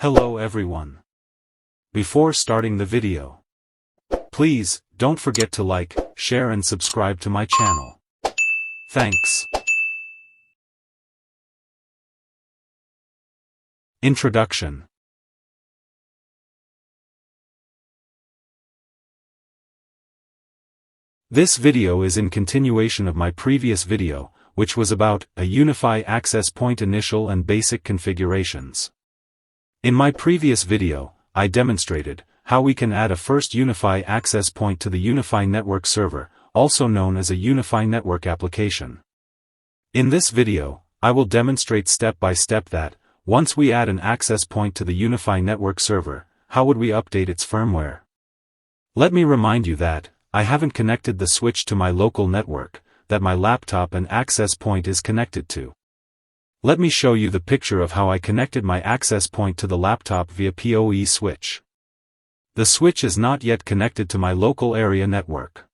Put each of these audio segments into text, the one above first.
Hello everyone. Before starting the video, please, don't forget to like, share and subscribe to my channel. Thanks. Introduction. This video is in continuation of my previous video, which was about a Unifi Access Point initial and basic configurations. In my previous video, I demonstrated how we can add a first Unifi access point to the Unifi network server, also known as a Unifi network application. In this video, I will demonstrate step by step that, once we add an access point to the Unifi network server, how would we update its firmware. Let me remind you that, I haven't connected the switch to my local network, that my laptop and access point is connected to. Let me show you the picture of how I connected my access point to the laptop via PoE switch. The switch is not yet connected to my local area network.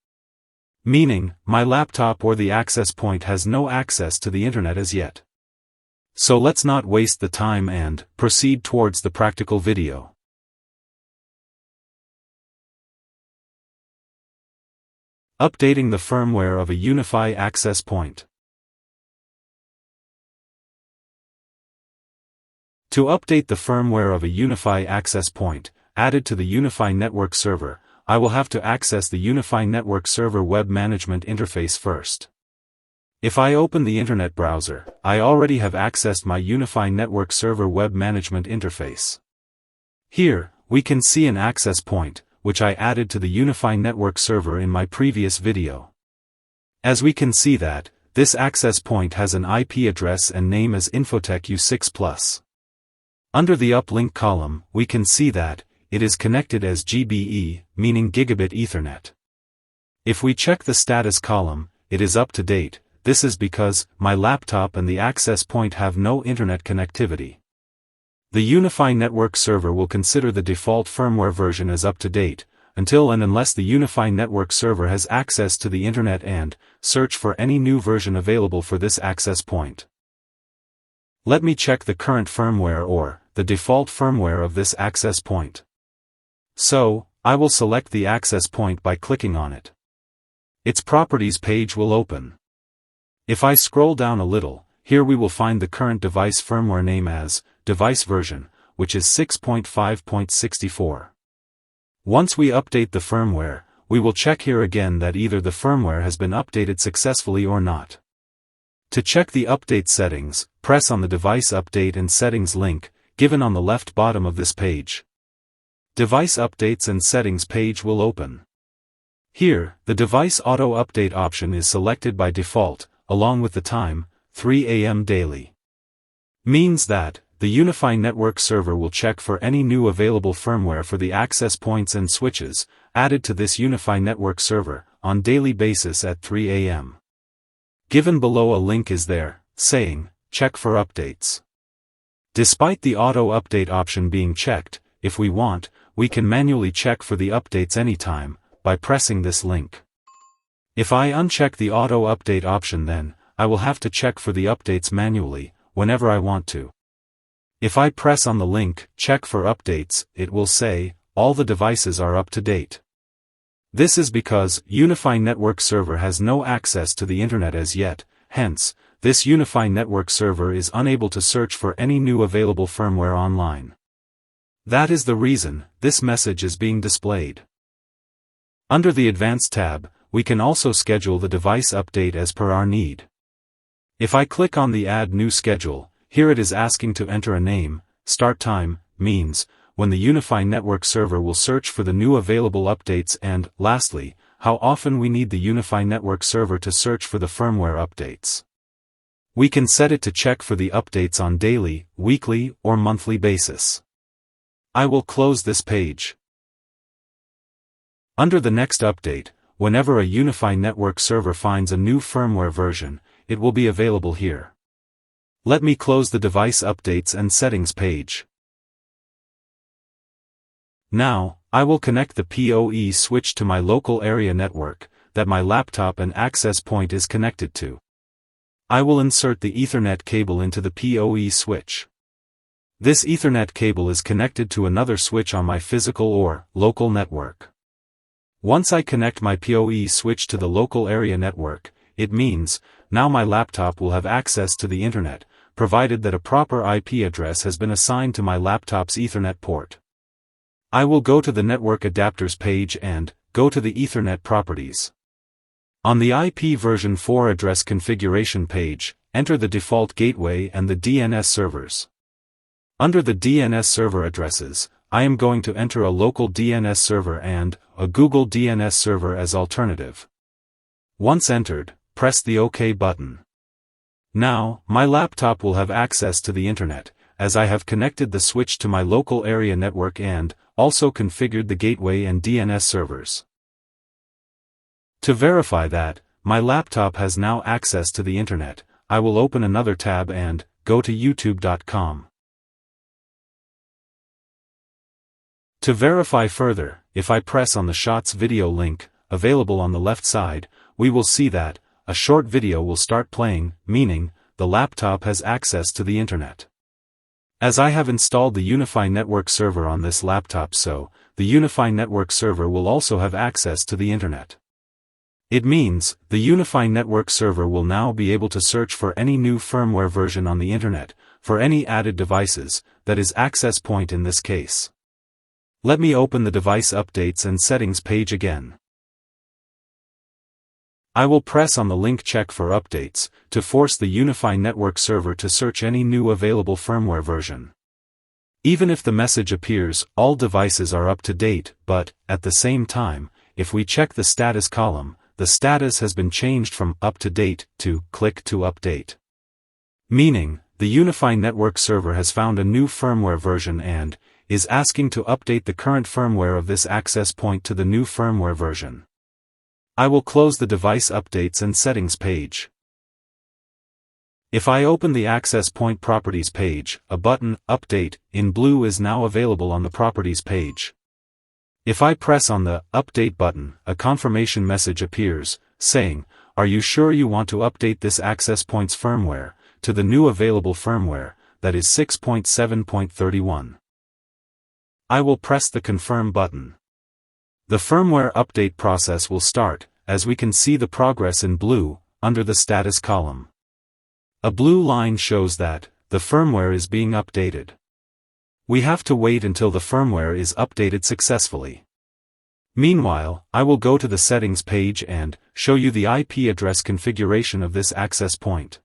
Meaning, my laptop or the access point has no access to the internet as yet. So let's not waste the time and proceed towards the practical video. Updating the firmware of a Unifi access point. To update the firmware of a Unifi access point, added to the Unifi network server, I will have to access the Unifi network server web management interface first. If I open the internet browser, I already have accessed my Unifi network server web management interface. Here, we can see an access point, which I added to the Unifi network server in my previous video. As we can see that, this access point has an IP address and name as Infotech U6+. Under the uplink column, we can see that it is connected as GBE, meaning Gigabit Ethernet. If we check the status column, it is up to date. This is because my laptop and the access point have no internet connectivity. The Unifi network server will consider the default firmware version as up to date, until and unless the Unifi network server has access to the internet and search for any new version available for this access point. Let me check the current firmware or the default firmware of this access point. So, I will select the access point by clicking on it. Its properties page will open. If I scroll down a little, here we will find the current device firmware name as device version, which is 6.5.64. Once we update the firmware, we will check here again that either the firmware has been updated successfully or not. To check the update settings, press on the Device Update and Settings link, given on the left bottom of this page. Device Updates and Settings page will open. Here, the Device Auto Update option is selected by default, along with the time, 3 a.m. daily. Means that, the Unifi network server will check for any new available firmware for the access points and switches, added to this Unifi network server, on daily basis at 3 a.m. Given below a link is there, saying, check for updates. Despite the auto update option being checked, if we want, we can manually check for the updates anytime, by pressing this link. If I uncheck the auto update option, then, I will have to check for the updates manually, whenever I want to. If I press on the link, check for updates, it will say, all the devices are up to date. This is because Unifi network server has no access to the internet as yet, hence, this Unifi network server is unable to search for any new available firmware online. That is the reason this message is being displayed. Under the Advanced tab, we can also schedule the device update as per our need. If I click on the Add New Schedule, here it is asking to enter a name. Start time means when the Unifi network server will search for the new available updates, and, lastly, how often we need the Unifi network server to search for the firmware updates. We can set it to check for the updates on daily, weekly, or monthly basis. I will close this page. Under the next update, whenever a Unifi network server finds a new firmware version, it will be available here. Let me close the Device Updates and Settings page. Now, I will connect the PoE switch to my local area network, that my laptop and access point is connected to. I will insert the Ethernet cable into the PoE switch. This Ethernet cable is connected to another switch on my physical or local network. Once I connect my PoE switch to the local area network, it means, now my laptop will have access to the Internet, provided that a proper IP address has been assigned to my laptop's Ethernet port. I will go to the Network Adapters page and go to the Ethernet properties. On the IP version 4 address configuration page, enter the default gateway and the DNS servers. Under the DNS server addresses, I am going to enter a local DNS server and a Google DNS server as alternative. Once entered, press the OK button. Now, my laptop will have access to the Internet, as I have connected the switch to my local area network and also configured the gateway and DNS servers. To verify that my laptop has now access to the Internet, I will open another tab and go to youtube.com. To verify further, if I press on the Shots video link, available on the left side, we will see that a short video will start playing, meaning the laptop has access to the Internet. As I have installed the Unifi Network server on this laptop, so the Unifi Network server will also have access to the Internet. It means the Unifi Network server will now be able to search for any new firmware version on the Internet, for any added devices, that is Access Point in this case. Let me open the device updates and settings page again. I will press on the link Check for Updates, to force the Unifi Network server to search any new available firmware version. Even if the message appears, all devices are up to date, but, at the same time, if we check the status column, the status has been changed from up to date to click to update. Meaning, the Unifi Network server has found a new firmware version and is asking to update the current firmware of this access point to the new firmware version. I will close the device updates and settings page. If I open the access point properties page, a button, Update, in blue is now available on the properties page. If I press on the Update button, a confirmation message appears, saying, "Are you sure you want to update this access point's firmware to the new available firmware, that is 6.7.31. I will press the Confirm button. The firmware update process will start, as we can see the progress in blue, under the status column. A blue line shows that the firmware is being updated. We have to wait until the firmware is updated successfully. Meanwhile, I will go to the settings page and show you the IP address configuration of this access point.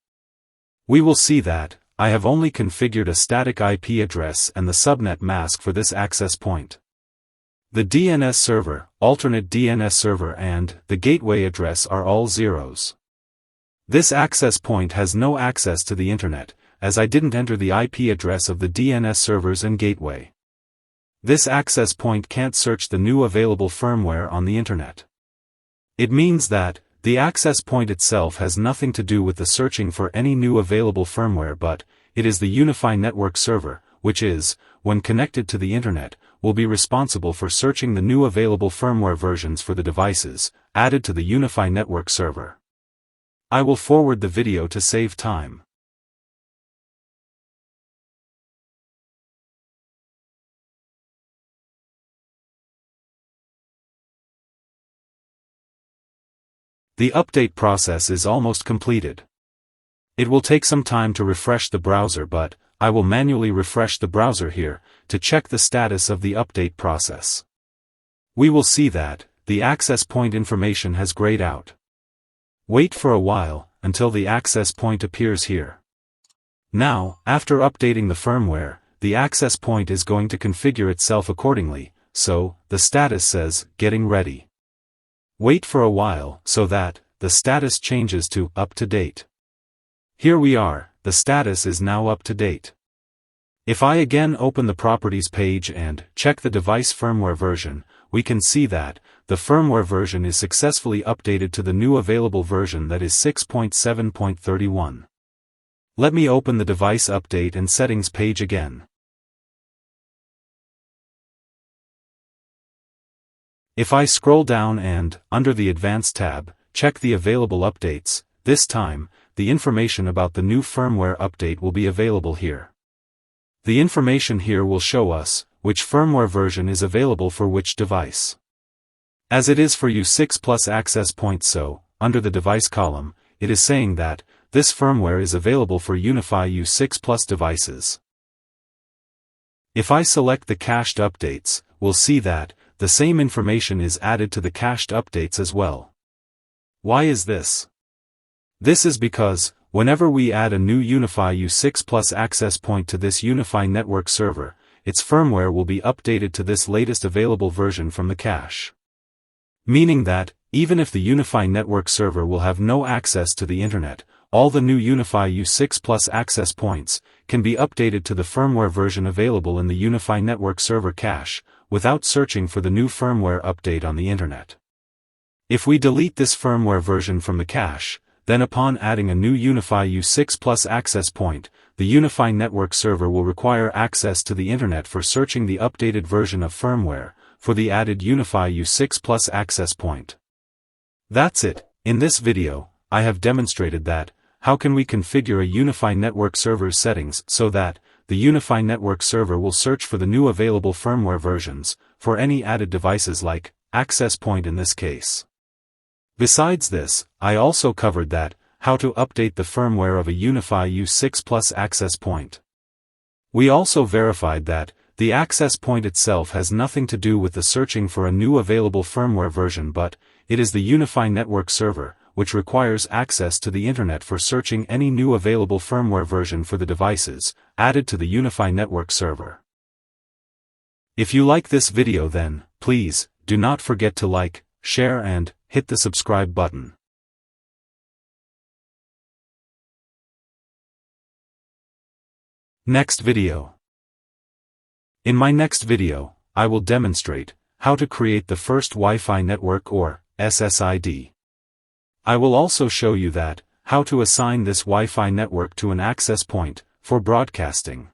We will see that I have only configured a static IP address and the subnet mask for this access point. The DNS server, alternate DNS server and the gateway address are all zeros. This access point has no access to the Internet, as I didn't enter the IP address of the DNS servers and gateway. This access point can't search the new available firmware on the Internet. It means that the access point itself has nothing to do with the searching for any new available firmware, but it is the Unifi Network server, which is, when connected to the Internet, will be responsible for searching the new available firmware versions for the devices added to the Unifi Network server. I will forward the video to save time. The update process is almost completed. It will take some time to refresh the browser, but I will manually refresh the browser here to check the status of the update process. We will see that the access point information has grayed out. Wait for a while until the access point appears here. Now, after updating the firmware, the access point is going to configure itself accordingly, so the status says, "Getting ready." Wait for a while so that the status changes to up to date. Here we are, the status is now up to date. If I again open the properties page and check the device firmware version, we can see that the firmware version is successfully updated to the new available version, that is 6.7.31. Let me open the device update and settings page again. If I scroll down and, under the Advanced tab, check the available updates, this time, the information about the new firmware update will be available here. The information here will show us which firmware version is available for which device. As it is for U6 Plus access point, so, under the device column, it is saying that this firmware is available for Unifi U6 Plus devices. If I select the cached updates, we'll see that the same information is added to the cached updates as well. Why is this? This is because, whenever we add a new Unifi U6 Plus access point to this Unifi network server, its firmware will be updated to this latest available version from the cache. Meaning that, even if the Unifi network server will have no access to the internet, all the new Unifi U6 Plus access points can be updated to the firmware version available in the Unifi network server cache, without searching for the new firmware update on the internet. If we delete this firmware version from the cache, then upon adding a new Unifi U6 Plus access point, the Unifi network server will require access to the internet for searching the updated version of firmware for the added Unifi U6 Plus access point. That's it. In this video, I have demonstrated that how can we configure a Unifi network server's settings so that the Unifi network server will search for the new available firmware versions for any added devices like access point in this case. Besides this, I also covered that how to update the firmware of a Unifi U6 Plus access point. We also verified that the access point itself has nothing to do with the searching for a new available firmware version, but it is the Unifi network server, which requires access to the internet for searching any new available firmware version for the devices added to the Unifi network server. If you like this video, then please do not forget to like, share and hit the subscribe button. Next video. In my next video, I will demonstrate how to create the first Wi-Fi network or SSID. I will also show you that how to assign this Wi-Fi network to an access point for broadcasting.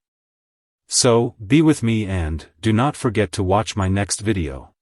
So, be with me and do not forget to watch my next video.